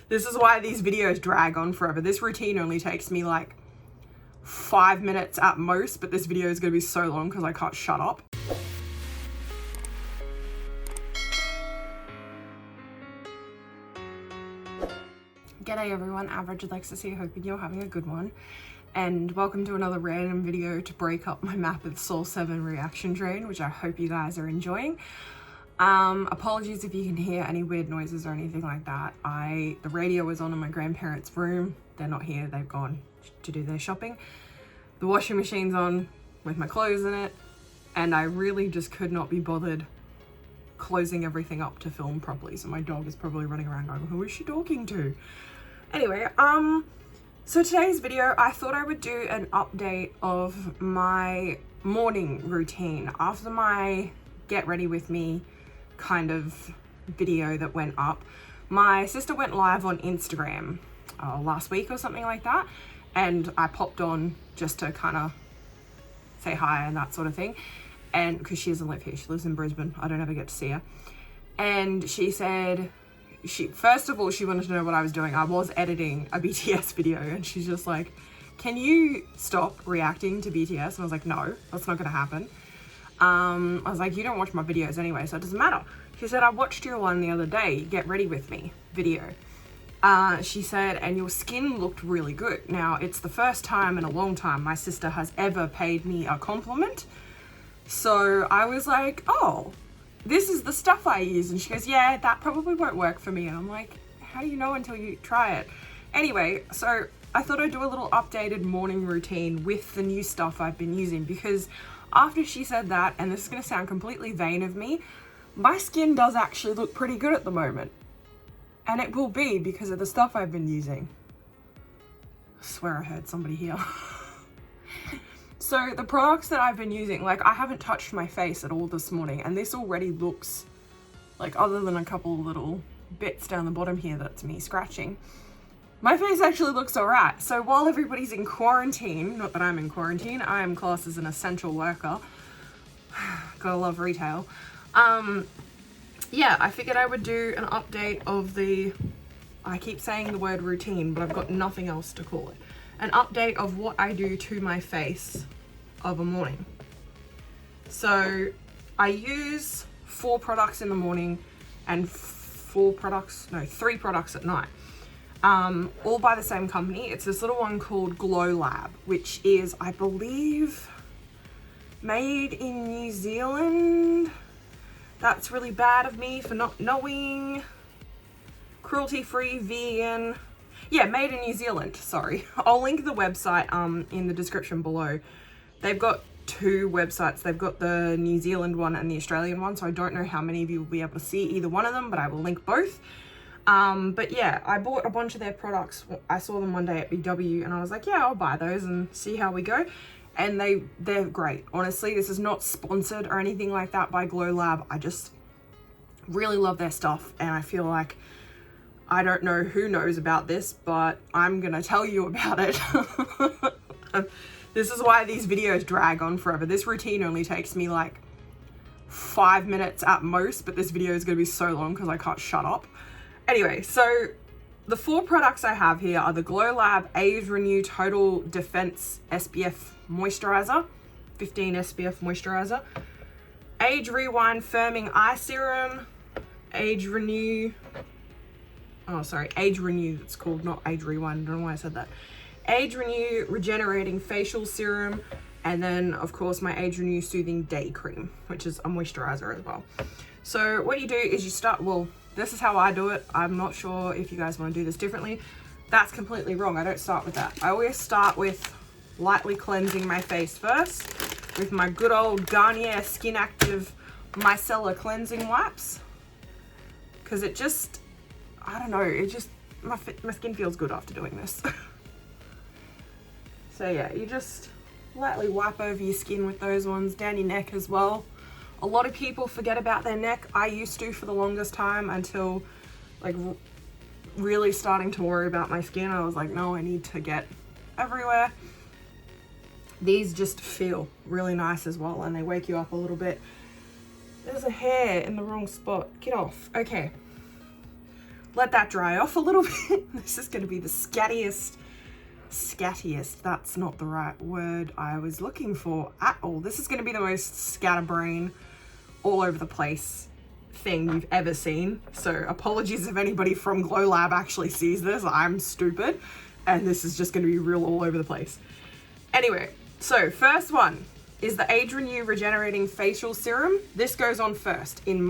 This is why these videos drag on forever. This routine only takes me like 5 minutes at most, but this video is going to be so long because I can't shut up. G'day everyone, Average Alexis, hoping you're having a good one. And welcome to another random video to break up my map of Soul 7 reaction train, which I hope you guys are enjoying. Apologies if you can hear any weird noises or anything like that. The radio was on in my grandparents' room. They're not here, they've gone to do their shopping. The washing machine's on with my clothes in it, and I really just could not be bothered closing everything up to film properly. So my dog is probably running around going, who is she talking to? Anyway, so today's video, I thought I would do an update of my morning routine after my get ready with me kind of video that went up. My sister went live on Instagram last week or something like that, and I popped on just to kind of say hi and that sort of thing, and because she doesn't live here, she lives in Brisbane, I don't ever get to see her. And she said, first of all, she wanted to know what I was doing. I was editing a BTS video, and she's just like, can you stop reacting to BTS? And I was like, no, that's not gonna happen. I was like, you don't watch my videos anyway, so it doesn't matter. She said, I watched your one the other day, Get Ready With Me video. She said, and your skin looked really good. Now, it's the first time in a long time my sister has ever paid me a compliment. So I was like, oh, this is the stuff I use. And she goes, yeah, that probably won't work for me. And I'm like, how do you know until you try it? Anyway, so I thought I'd do a little updated morning routine with the new stuff I've been using, because after she said that, and this is going to sound completely vain of me, my skin does actually look pretty good at the moment. And it will be because of the stuff I've been using. I swear I heard somebody here. So the products that I've been using, like, I haven't touched my face at all this morning, and this already looks like, other than a couple little bits down the bottom here that's me scratching, my face actually looks alright. So while everybody's in quarantine, not that I'm in quarantine, I am classed as an essential worker. Gotta love retail. Yeah, I figured I would do an update of I keep saying the word routine, but I've got nothing else to call it. An update of what I do to my face of a morning. So I use 4 products in the morning and 3 products at night. All by the same company. It's this little one called Glow Lab, which is, I believe, made in New Zealand. That's really bad of me for not knowing. Cruelty-free, vegan. Yeah, made in New Zealand, sorry. I'll link the website in the description below. They've got 2 websites. They've got the New Zealand one and the Australian one, so I don't know how many of you will be able to see either one of them, but I will link both. But yeah, I bought a bunch of their products. I saw them one day at BW, and I was like, yeah, I'll buy those and see how we go. And they're great. Honestly, this is not sponsored or anything like that by Glow Lab. I just really love their stuff, and I feel like I don't know who knows about this, but I'm gonna tell you about it. This is why these videos drag on forever. This routine only takes me like 5 minutes at most, but this video is gonna be so long because I can't shut up. Anyway, so the 4 products I have here are the Glow Lab Aedra Total Defense SPF Moisturizer, 15 SPF Moisturizer, Age Rewind Firming Eye Serum, Age Renew, it's called, not Age Rewind, I don't know why I said that. Age Renew Regenerating Facial Serum, and then of course my Age Renew Soothing Day Cream, which is a moisturizer as well. So what you do is you start, well, this is how I do it. I'm not sure if you guys want to do this differently. That's completely wrong. I don't start with that. I always start with lightly cleansing my face first with my good old Garnier Skin Active Micellar cleansing wipes, because it just, I don't know, it just, my skin feels good after doing this. So yeah, you just lightly wipe over your skin with those ones, down your neck as well. A lot of people forget about their neck. I used to for the longest time, until like really starting to worry about my skin. I was like, no, I need to get everywhere. These just feel really nice as well, and they wake you up a little bit. There's a hair in the wrong spot. Get off. Okay. let that dry off a little bit. This is going to be the scattiest, that's not the right word I was looking for at all. This is going to be the most scatterbrain, all over the place thing you've ever seen. So apologies if anybody from Glow Lab actually sees this. I'm stupid, and this is just going to be real all over the place. Anyway, so first one is the Aedra New Regenerating Facial Serum. This goes on first in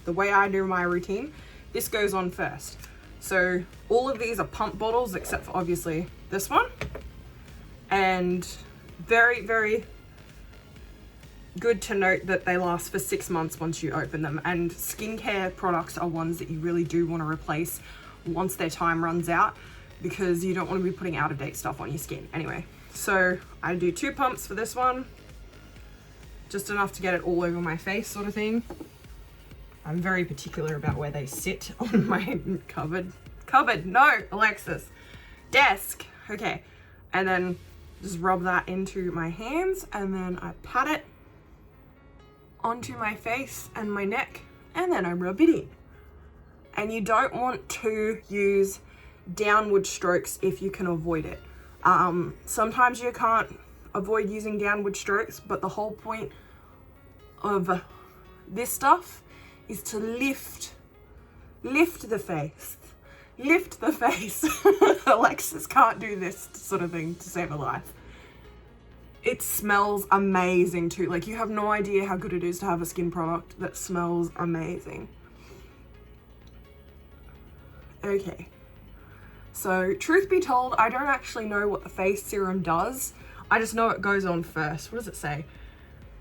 the way I do my routine. This goes on first. So all of these are pump bottles except for obviously this one, and very, very good to note that they last for 6 months once you open them, and skincare products are ones that you really do want to replace once their time runs out, because you don't want to be putting out of date stuff on your skin. Anyway, so I do 2 pumps for this one, just enough to get it all over my face sort of thing. I'm very particular about where they sit on my cupboard, no, Alexis, desk. Okay, and then just rub that into my hands, and then I pat it onto my face and my neck, and then I rub it in. And you don't want to use downward strokes if you can avoid it. Sometimes you can't avoid using downward strokes, but the whole point of this stuff is to lift the face. Lift the face. Alexis can't do this sort of thing to save her life. It smells amazing too. Like, you have no idea how good it is to have a skin product that smells amazing. Okay. So, truth be told, I don't actually know what the face serum does. I just know it goes on first. What does it say?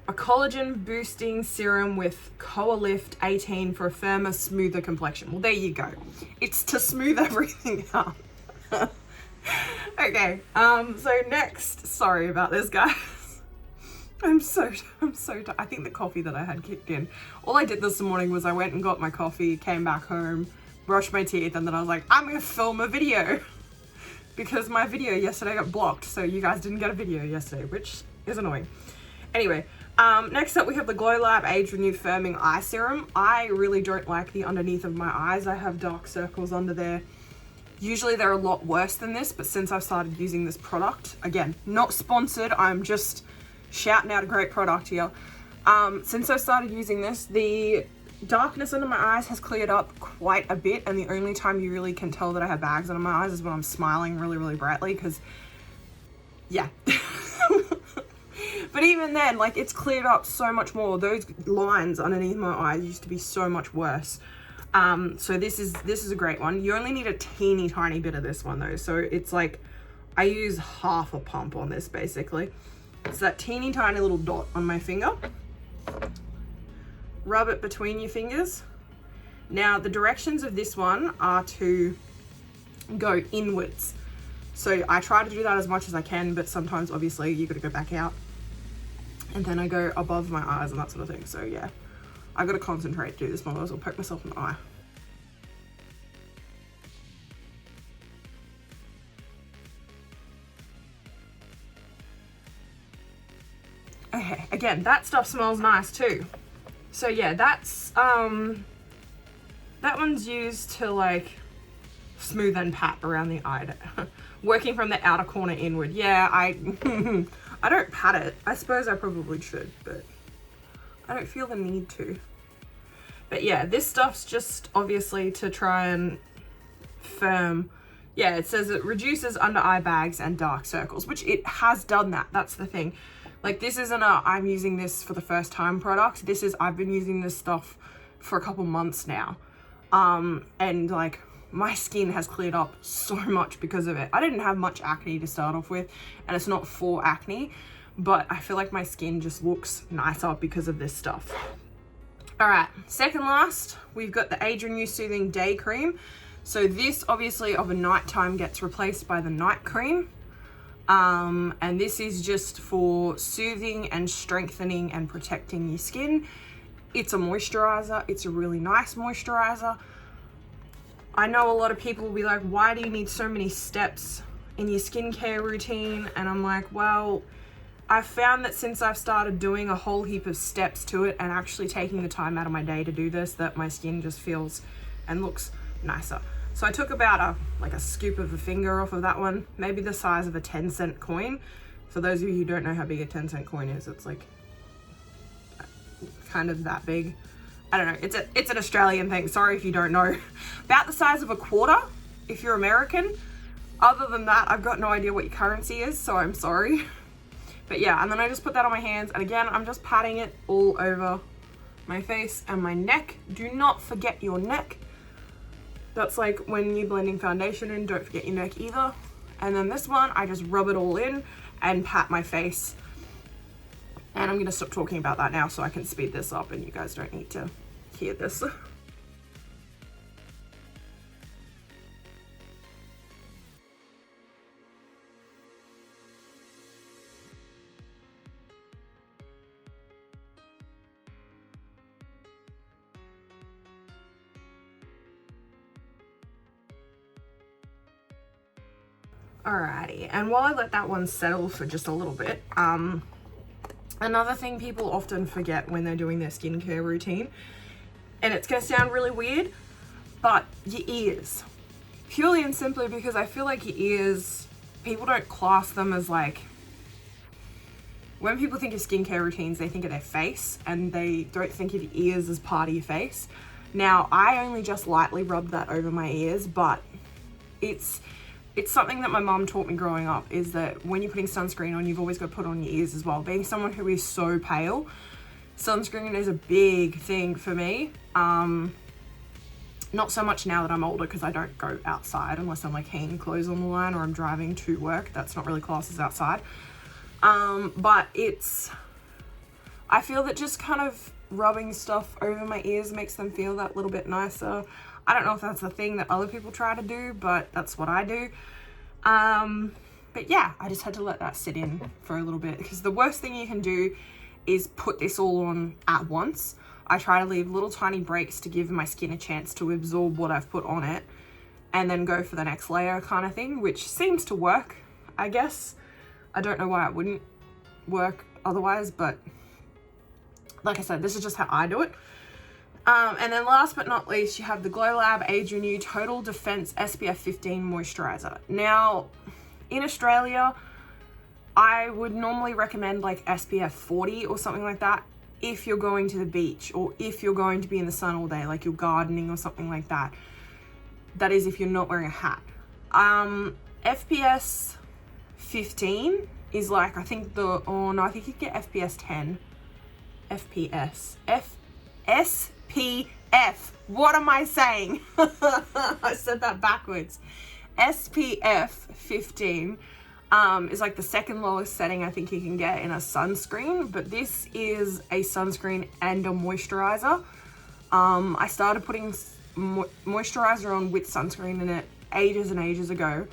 A collagen boosting serum with Coalift 18 for a firmer, smoother complexion. Well, there you go. It's to smooth everything out. Okay, so next, sorry about this, guys. I'm so I think the coffee that I had kicked in. All I did this morning was I went and got my coffee, came back home, brushed my teeth, and then I was like, I'm gonna film a video. Because my video yesterday got blocked, so you guys didn't get a video yesterday, which is annoying. Anyway, next up we have the Glow Lab Aedra New Firming Eye Serum. I really don't like the underneath of my eyes. I have dark circles under there. Usually they're a lot worse than this, but since I've started using this product, again, not sponsored, I'm just shouting out a great product here. Since I started using this, the darkness under my eyes has cleared up quite a bit, and the only time you really can tell that I have bags under my eyes is when I'm smiling really, really brightly, because, yeah. But even then, like, it's cleared up so much more. Those lines underneath my eyes used to be so much worse. So this is a great one. You only need a teeny tiny bit of this one though. So it's like, I use half a pump on this basically. It's that teeny tiny little dot on my finger. Rub it between your fingers. Now the directions of this one are to go inwards. So I try to do that as much as I can, but sometimes obviously you gotta go back out. And then I go above my eyes and that sort of thing. So yeah, I gotta concentrate to do this one, otherwise I'll poke myself in the eye. Okay, again, that stuff smells nice too. So yeah, that's, that one's used to like smooth and pat around the eye. Working from the outer corner inward. Yeah, I don't pat it. I suppose I probably should, but I don't feel the need to. But yeah, this stuff's just obviously to try and firm. Yeah, it says it reduces under eye bags and dark circles, which it has done that. That's the thing. Like, this isn't a I'm using this for the first time product. This is I've been using this stuff for a couple months now. And like, my skin has cleared up so much because of it. I didn't have much acne to start off with, and it's not for acne, but I feel like my skin just looks nicer because of this stuff. All right, second last, we've got the Aedra New Soothing Day Cream. So this obviously of a nighttime gets replaced by the night cream. And this is just for soothing and strengthening and protecting your skin. It's a moisturizer. It's a really nice moisturizer. I know a lot of people will be like, why do you need so many steps in your skincare routine? And I'm like, well, I've found that since I've started doing a whole heap of steps to it and actually taking the time out of my day to do this, that my skin just feels and looks nicer. So I took about a scoop of a finger off of that one, maybe the size of a 10-cent coin. For those of you who don't know how big a 10-cent coin is, it's like kind of that big. I don't know, it's an Australian thing, sorry if you don't know. About the size of a quarter if you're American. Other than that, I've got no idea what your currency is, so I'm sorry. But yeah, and then I just put that on my hands, and again, I'm just patting it all over my face and my neck. Do not forget your neck. That's like when you're blending foundation in, don't forget your neck either. And then this one, I just rub it all in and pat my face. And I'm gonna stop talking about that now so I can speed this up and you guys don't need to hear this. Alrighty, and while I let that one settle for just a little bit, another thing people often forget when they're doing their skincare routine, and it's gonna sound really weird, but your ears. Purely and simply because I feel like your ears, people don't class them as like, when people think of skincare routines, they think of their face, and they don't think of your ears as part of your face. Now, I only just lightly rubbed that over my ears, but it's something that my mum taught me growing up, is that when you're putting sunscreen on, you've always got to put on your ears as well. Being someone who is so pale, sunscreen is a big thing for me. Not so much now that I'm older, because I don't go outside unless I'm like hanging clothes on the line or I'm driving to work. That's not really classed as outside. But I feel that just kind of rubbing stuff over my ears makes them feel that little bit nicer. I don't know if that's a thing that other people try to do, but that's what I do. But yeah, I just had to let that sit in for a little bit, because the worst thing you can do is put this all on at once. I try to leave little tiny breaks to give my skin a chance to absorb what I've put on it, and then go for the next layer kind of thing, which seems to work, I guess. I don't know why it wouldn't work otherwise, but like I said, this is just how I do it. And then last but not least, you have the Glow Lab Aedra New Total Defense SPF 15 Moisturizer. Now, in Australia, I would normally recommend like SPF 40 or something like that if you're going to the beach, or if you're going to be in the sun all day, like you're gardening or something like that. That is if you're not wearing a hat. FPS 15 is like, I think I think you get FPS 10. SPF. What am I saying? I said that backwards. SPF 15 is like the second lowest setting I think you can get in a sunscreen, but this is a sunscreen and a moisturizer. I started putting moisturizer on with sunscreen in it ages and ages ago,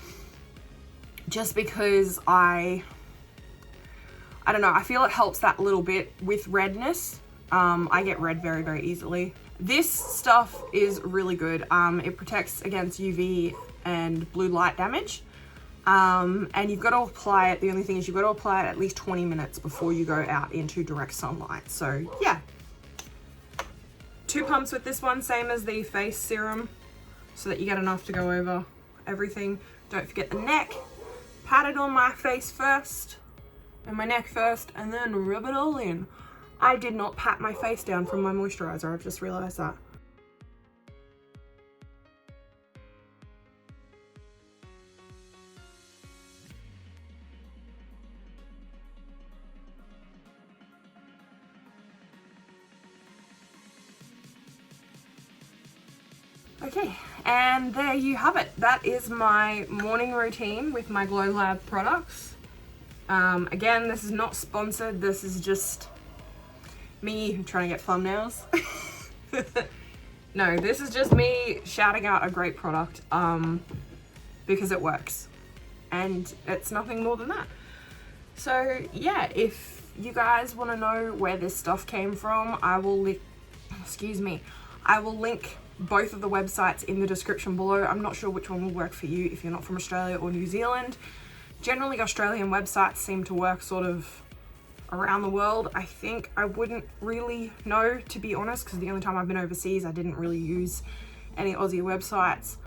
just because I don't know, I feel it helps that little bit with redness. I get red very, very easily. This stuff is really good. It protects against UV and blue light damage. And you've got to apply it, the only thing is you've got to apply it at least 20 minutes before you go out into direct sunlight. So yeah, 2 pumps with this one, same as the face serum, so that you get enough to go over everything. Don't forget the neck. Pat it on my face first, and my neck first, and then rub it all in. I did not pat my face down from my moisturizer, I've just realized that. Okay, and there you have it. That is my morning routine with my Glow Lab products. Again, this is not sponsored, this is just me trying to get thumbnails. No, this is just me shouting out a great product because it works, and it's nothing more than that. So yeah, if you guys want to know where this stuff came from, I will link both of the websites in the description below. I'm not sure which one will work for you if you're not from Australia or New Zealand. Generally, Australian websites seem to work sort of around the world. I think I wouldn't really know, to be honest, because the only time I've been overseas I didn't really use any Aussie websites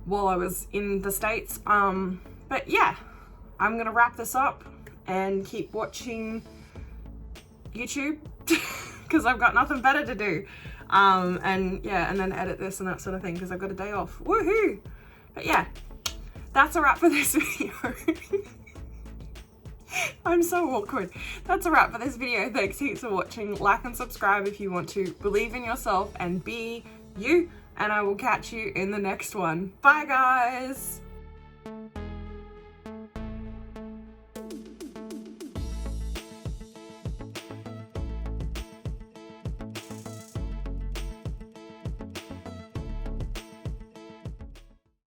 while I was in the States. But yeah, I'm gonna wrap this up and keep watching YouTube because I've got nothing better to do. And yeah, and then edit this and that sort of thing because I've got a day off. Woohoo! But yeah, that's a wrap for this video. I'm so awkward. That's a wrap for this video. Thanks heaps for watching. Like and subscribe if you want to. Believe in yourself and be you. And I will catch you in the next one. Bye guys!